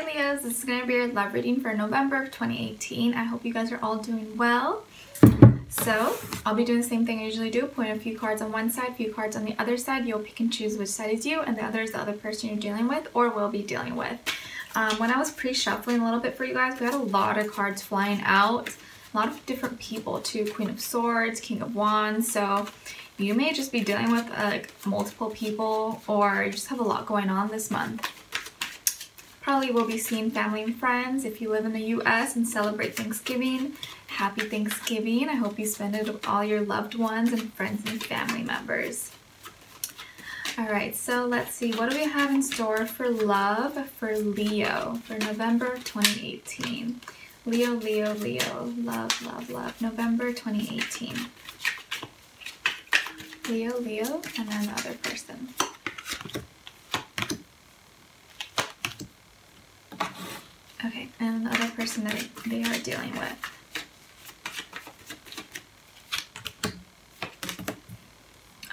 Leos, this is going to be your love reading for November of 2018. I hope you guys are all doing well. So I'll be doing the same thing I usually do, point a few cards on one side, a few cards on the other side. You'll pick and choose which side is you and the other is the other person you're dealing with or will be dealing with. When I was pre-shuffling a little bit for you guys, we had a lot of cards flying out, a lot of different people too. Queen of Swords, King of Wands, so you may just be dealing with like multiple people or you just have a lot going on this month. Probably will be seeing family and friends. If you live in the US and celebrate Thanksgiving, happy Thanksgiving. I hope you spend it with all your loved ones and friends and family members. Alright, so let's see. What do we have in store for love for Leo for November 2018? Leo, Leo, Leo. Love, love, love. November 2018. Leo, Leo, and then the other person. Okay, and the other person that they are dealing with.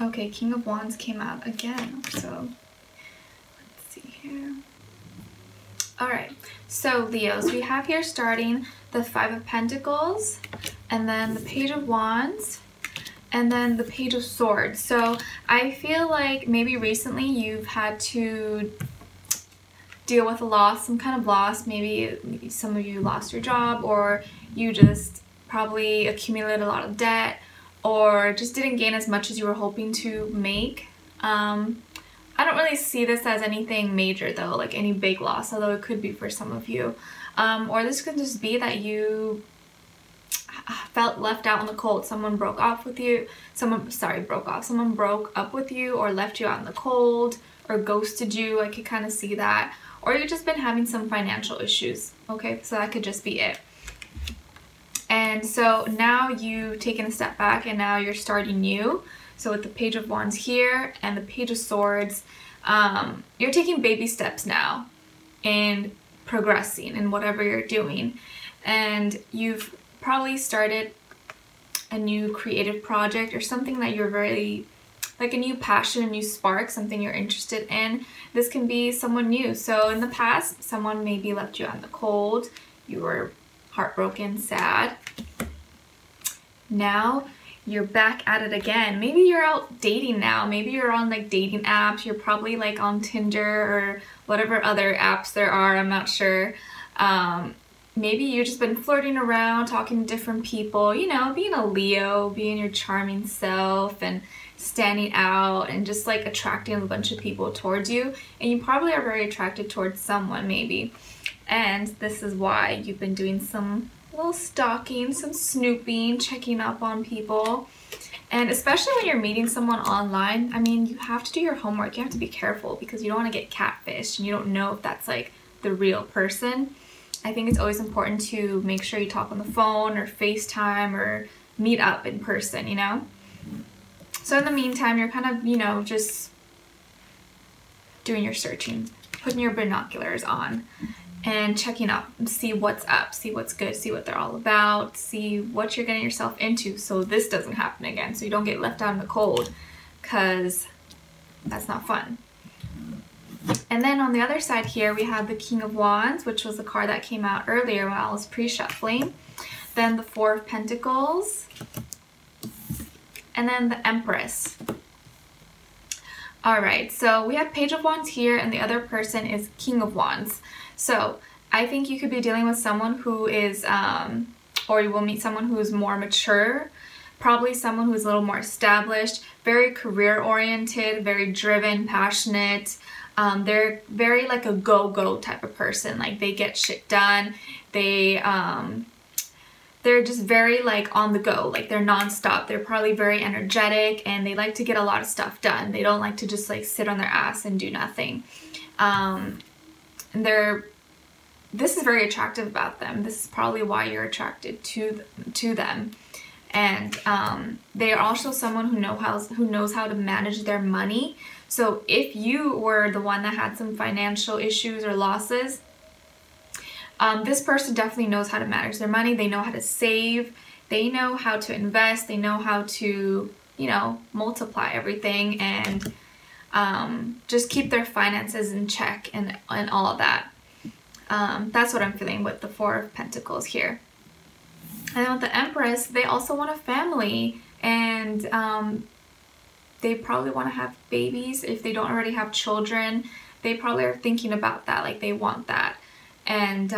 Okay, King of Wands came out again, so let's see here. Alright, so Leos, we have here starting the Five of Pentacles, and then the Page of Wands, and then the Page of Swords. So I feel like maybe recently you've had to deal with a loss, some kind of loss. Maybe some of you lost your job, or you just probably accumulated a lot of debt, or just didn't gain as much as you were hoping to make. I don't really see this as anything major though, like any big loss, although it could be for some of you. Or this could just be that you felt left out in the cold. Someone broke up with you, someone broke up with you or left you out in the cold or ghosted you. I could kind of see that. Or you've just been having some financial issues, okay? So that could just be it. And so now you've taken a step back and now you're starting new. So with the Page of Wands here and the Page of Swords, you're taking baby steps now and progressing in whatever you're doing. And you've probably started a new creative project or something that you're very, like a new passion, a new spark, something you're interested in. This can be someone new. So in the past, someone maybe left you out in the cold. You were heartbroken, sad. Now you're back at it again. Maybe you're out dating now. Maybe you're on like dating apps. You're probably like on Tinder or whatever other apps there are. I'm not sure. Maybe you've just been flirting around, talking to different people, you know, being a Leo, being your charming self and standing out and just like attracting a bunch of people towards you. And you probably are very attracted towards someone maybe. And this is why you've been doing some little stalking, some snooping, checking up on people. And especially when you're meeting someone online, I mean, you have to do your homework. You have to be careful because you don't want to get catfished and you don't know if that's like the real person. I think it's always important to make sure you talk on the phone or FaceTime or meet up in person, you know? So in the meantime, you're kind of, you know, just doing your searching, putting your binoculars on and checking up, see what's up, see what's good, see what they're all about, see what you're getting yourself into so this doesn't happen again, so you don't get left out in the cold, because that's not fun. And then on the other side here, we have the King of Wands, which was the card that came out earlier while I was pre-shuffling. Then the Four of Pentacles. And then the Empress. Alright, so we have Page of Wands here and the other person is King of Wands. So I think you could be dealing with someone who is, or you will meet someone who is more mature. Probably someone who's a little more established, very career-oriented, very driven, passionate. They're very like a go-go type of person. Like they get shit done. They're just very like on the go. Like they're non-stop. They're probably very energetic and they like to get a lot of stuff done. They don't like to just like sit on their ass and do nothing. And this is very attractive about them. This is probably why you're attracted to them. And they are also someone who knows how to manage their money. So if you were the one that had some financial issues or losses, this person definitely knows how to manage their money. They know how to save. They know how to invest. They know how to, you know, multiply everything and just keep their finances in check and all of that. That's what I'm feeling with the Four of Pentacles here. And with the Empress, they also want a family, and they probably want to have babies. If they don't already have children, they probably are thinking about that, like they want that. And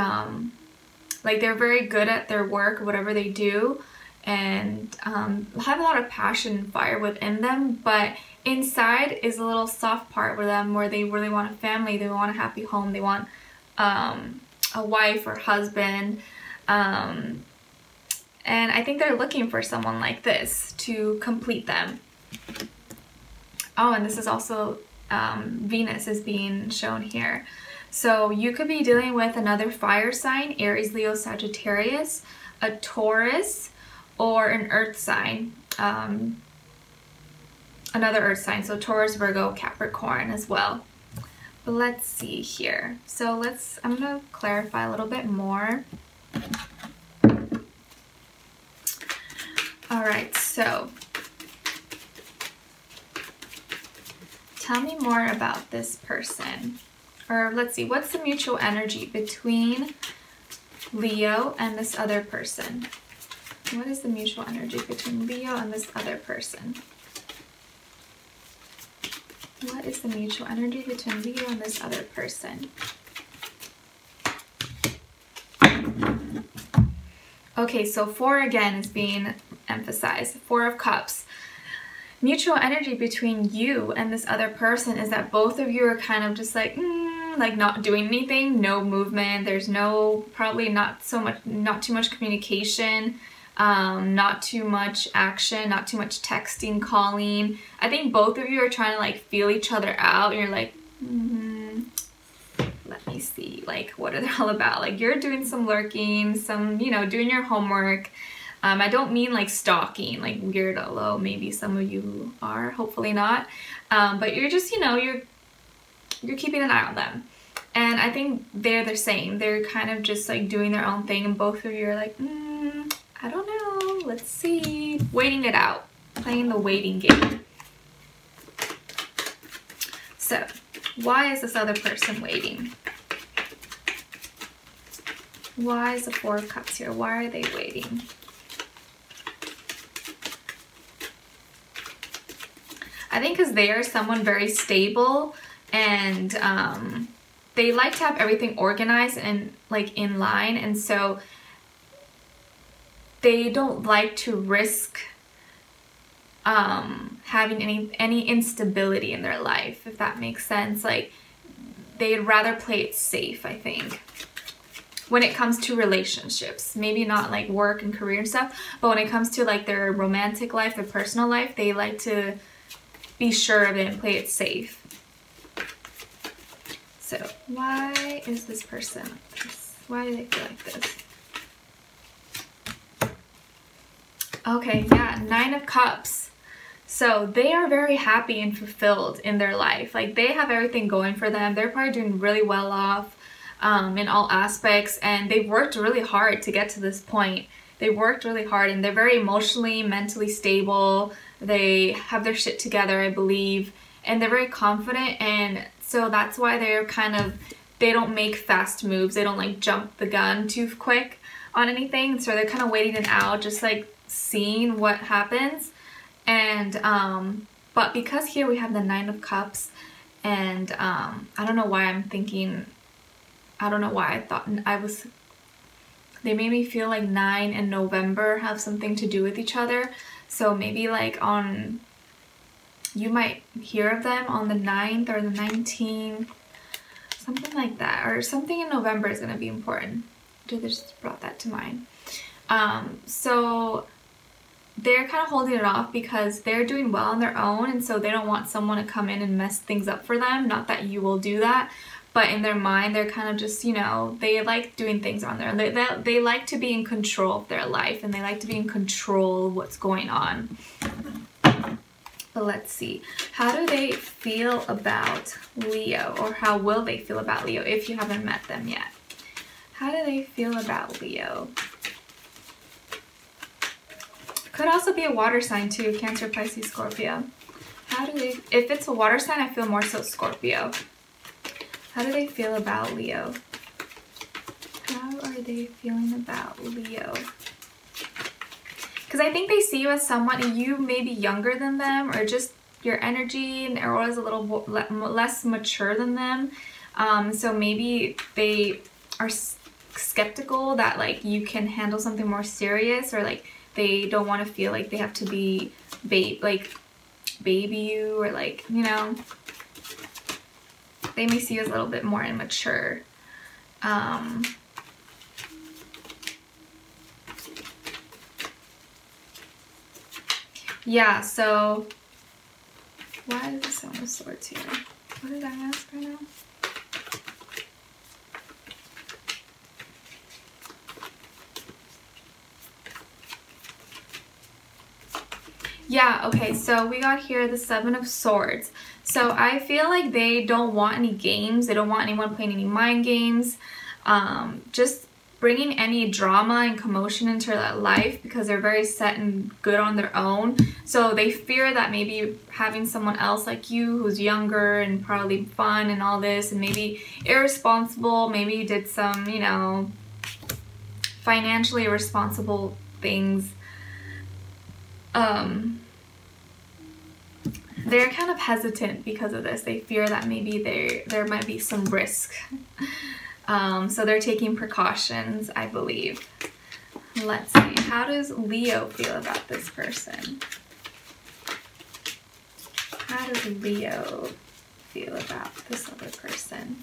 like they're very good at their work, whatever they do, and have a lot of passion and fire within them, but inside is a little soft part with them where they really want a family, they want a happy home, they want a wife or husband, and I think they're looking for someone like this to complete them. Oh, and this is also Venus is being shown here. So you could be dealing with another fire sign, Aries, Leo, Sagittarius, a Taurus, or an earth sign. Another earth sign, so Taurus, Virgo, Capricorn as well. But let's see here. So I'm going to clarify a little bit more. Alright, so tell me more about this person. Or let's see, what's the mutual energy between Leo and this other person? What is the mutual energy between Leo and this other person? What is the mutual energy between Leo and this other person? Okay, so 4 again is being emphasized. 4 of Cups. Mutual energy between you and this other person is that both of you are kind of just like not doing anything, no movement. There's probably not too much communication, not too much action, not too much texting, calling. I think both of you are trying to like feel each other out. You're like, let me see, like what are they all about? Like you're doing some lurking, some, doing your homework. I don't mean like stalking, like weird, although maybe some of you are, hopefully not. But you're just, you're keeping an eye on them. And I think they're the same. They're kind of just like doing their own thing, and both of you are like, I don't know, let's see. Waiting it out, playing the waiting game. So, why is this other person waiting? Why is the 4 of Cups here? Why are they waiting? I think because they are someone very stable, and they like to have everything organized and like in line, and so they don't like to risk having any instability in their life, if that makes sense. Like they'd rather play it safe, I think, when it comes to relationships. Maybe not like work and career and stuff, but when it comes to like their romantic life, their personal life, they like to be sure of it and play it safe. So why is this person like this? Why do they feel like this? Okay, yeah, 9 of Cups. So they are very happy and fulfilled in their life. Like they have everything going for them. They're probably doing really well off in all aspects, and they've worked really hard to get to this point. They worked really hard, and they're very emotionally, mentally stable. They have their shit together, I believe, and they're very confident, and so that's why they're they don't make fast moves. They don't like jump the gun too quick on anything, so they're kind of waiting it out, just like seeing what happens. And but because here we have the 9 of Cups, and I don't know why I'm thinking, I don't know why I thought they made me feel like 9 and November have something to do with each other. So maybe like you might hear of them on the 9th or the 19th, something like that, or something in November is going to be important. I just brought that to mind. So they're kind of holding it off because they're doing well on their own, and so they don't want someone to come in and mess things up for them. Not that you will do that, but in their mind they're kind of just, they like doing things on their own. They like to be in control of their life, and they like to be in control of what's going on. But let's see, how do they feel about Leo, or how will they feel about Leo if you haven't met them yet? How do they feel about Leo? Could also be a water sign too, Cancer, Pisces, Scorpio. How do they, if it's a water sign, I feel more so Scorpio. How do they feel about Leo? are they feeling about Leo? Because I think they see you as someone, you may be younger than them, or just your energy and aura is a little less mature than them. So maybe they are skeptical that like you can handle something more serious, or like they don't want to feel like they have to be baby you, or like, you know, they may see you as a little bit more immature. Yeah, so why is the Seven of Swords here? What did I ask right now? Yeah, okay, so we got here the Seven of Swords. So I feel like they don't want any games. They don't want anyone playing any mind games. Just bringing any drama and commotion into their life, because they're very set and good on their own. So they fear that maybe having someone else like you who's younger and probably fun and all this, and maybe irresponsible, maybe did some, you know, financially irresponsible things. They're kind of hesitant because of this. They fear that maybe there might be some risk. So they're taking precautions, I believe. Let's see. How does Leo feel about this person? How does Leo feel about this other person?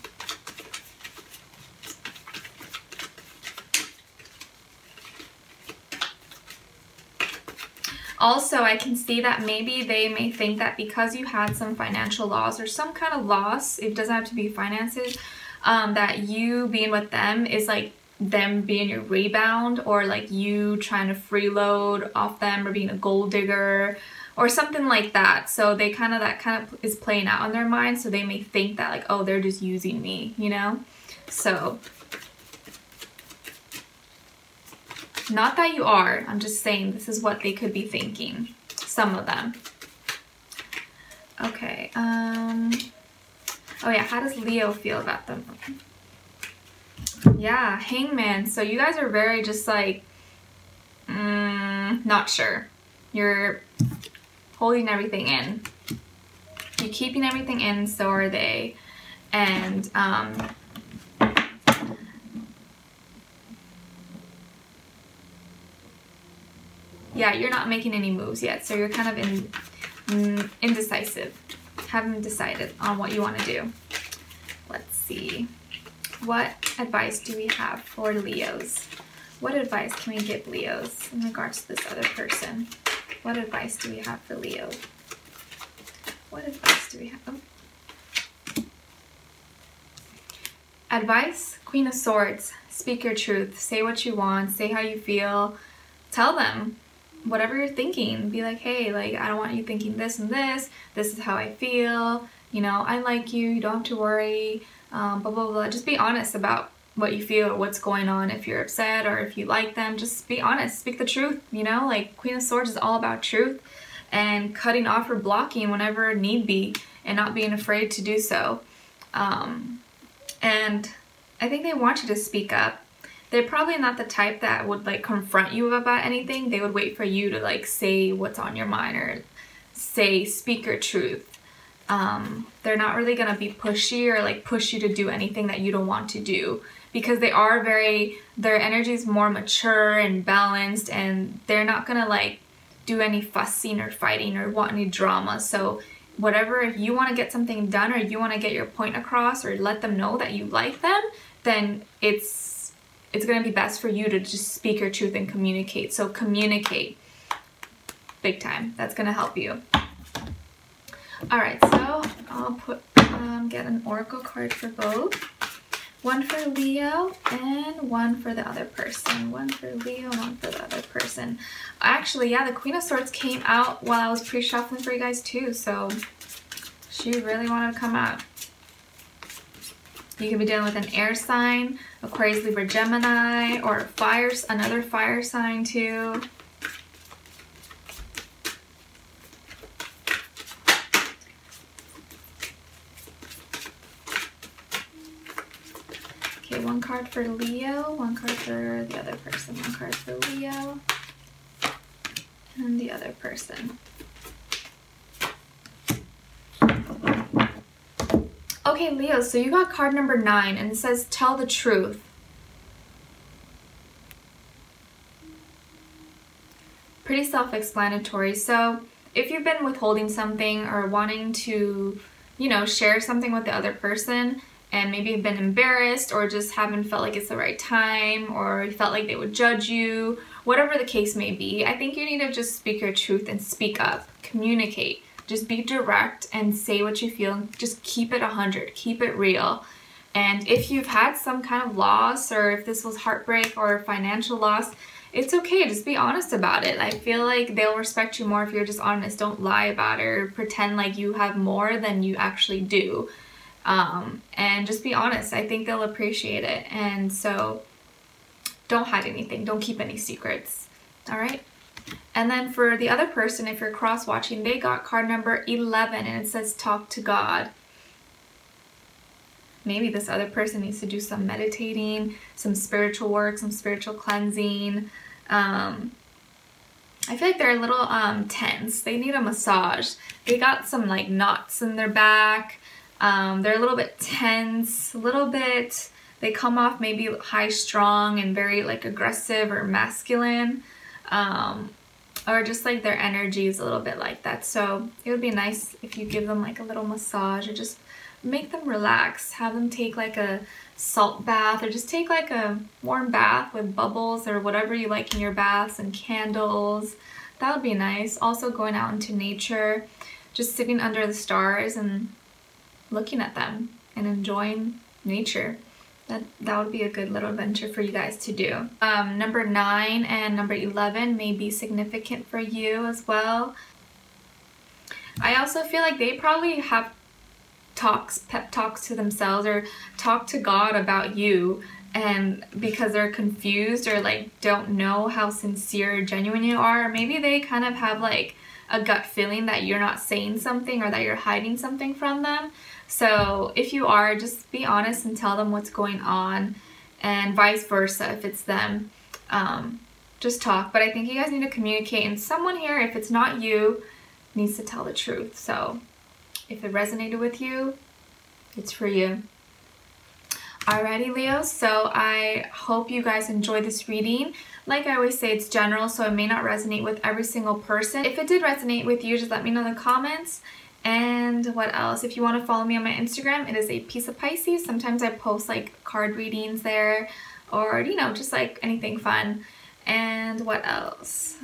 Also, I can see that maybe they may think that because you had some financial loss or some kind of loss, it doesn't have to be finances, that you being with them is like them being your rebound, or like you trying to freeload off them, or being a gold digger or something like that. So they that kind of is playing out in their mind. So they may think that like, oh, they're just using me, you know? So not that you are, I'm just saying this is what they could be thinking, some of them. Okay, oh yeah, how does Leo feel about them? Yeah, Hangman. So you guys are very just like, not sure. You're holding everything in. You're keeping everything in, so are they. And, yeah, you're not making any moves yet, so you're kind of indecisive. Haven't decided on what you want to do. Let's see. What advice do we have for Leos? What advice can we give Leos in regards to this other person? What advice do we have for Leo? What advice do we have? Oh. Advice, Queen of Swords. Speak your truth. Say what you want. Say how you feel. Tell them whatever you're thinking. Be like, hey, like, I don't want you thinking this and this. This is how I feel. You know, I like you. You don't have to worry. Blah, blah, blah. Just be honest about what you feel or what's going on. If you're upset or if you like them, just be honest. Speak the truth, you know? Like, Queen of Swords is all about truth and cutting off or blocking whenever need be and not being afraid to do so. And I think they want you to speak up. They're probably not the type that would like confront you about anything. They would wait for you to like say what's on your mind or speak your truth. They're not really gonna be pushy or like push you to do anything that you don't want to do, because they are their energy is more mature and balanced, and they're not gonna like do any fussing or fighting or want any drama. So whatever, if you want to get something done or you want to get your point across or let them know that you like them, then it's going to be best for you to just speak your truth and communicate. So communicate big time. That's going to help you. All right, so I'll get an oracle card for both. One for Leo and one for the other person. One for Leo, one for the other person. Actually, yeah, the Queen of Swords came out while I was pre-shuffling for you guys too, so she really wanted to come out. You could be dealing with an air sign, Aquarius, Libra, Gemini, or another fire sign too. Okay, one card for Leo, one card for the other person, one card for Leo, and the other person. Okay, Leo, so you got card number 9, and it says, tell the truth. Pretty self-explanatory. So if you've been withholding something or wanting to, you know, share something with the other person, and maybe you've been embarrassed or just haven't felt like it's the right time, or you felt like they would judge you, whatever the case may be, I think you need to just speak your truth and speak up, communicate. Just be direct and say what you feel. Just keep it 100. Keep it real. And if you've had some kind of loss, or if this was heartbreak or financial loss, it's okay. Just be honest about it. I feel like they'll respect you more if you're just honest. Don't lie about it or pretend like you have more than you actually do. And just be honest. I think they'll appreciate it. And so don't hide anything. Don't keep any secrets. All right? And then for the other person, if you're cross-watching, they got card number 11, and it says talk to God. Maybe this other person needs to do some meditating, some spiritual work, some spiritual cleansing. I feel like they're a little tense. They need a massage. They got some like knots in their back. They're a little bit tense, a little bit, they come off maybe high strung and very like aggressive or masculine. Or just like their energy is a little bit like that. So it would be nice if you give them like a little massage, or just make them relax. Have them take like a salt bath, or just take like a warm bath with bubbles or whatever you like in your baths, and candles. That would be nice. Also going out into nature, just sitting under the stars and looking at them and enjoying nature. That would be a good little adventure for you guys to do. Number 9 and number 11 may be significant for you as well. I also feel like they probably have pep talks to themselves, or talk to God about you, and because they're confused or like don't know how sincere or genuine you are. Maybe they kind of have like a gut feeling that you're not saying something, or that you're hiding something from them. So if you are, just be honest and tell them what's going on, and vice versa if it's them. Just talk. But I think you guys need to communicate, and someone here, if it's not you, needs to tell the truth. So if it resonated with you, it's for you. Alrighty, Leo, so I hope you guys enjoyed this reading. Like I always say, it's general, so it may not resonate with every single person. If it did resonate with you, just let me know in the comments. And what else? If you want to follow me on my Instagram, it is a piece of Pisces. Sometimes I post like card readings there, or you know, just like anything fun. And what else?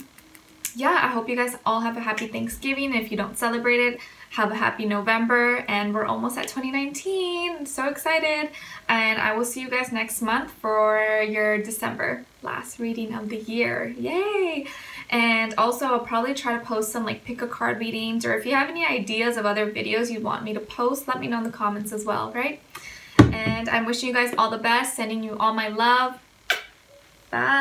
Yeah, I hope you guys all have a happy Thanksgiving. If you don't celebrate it, have a happy November, and we're almost at 2019. I'm so excited, and I will see you guys next month for your December last reading of the year. Yay! And also I'll probably try to post some like pick a card readings, or if you have any ideas of other videos you want me to post, let me know in the comments as well, right? And I'm wishing you guys all the best, sending you all my love. Bye!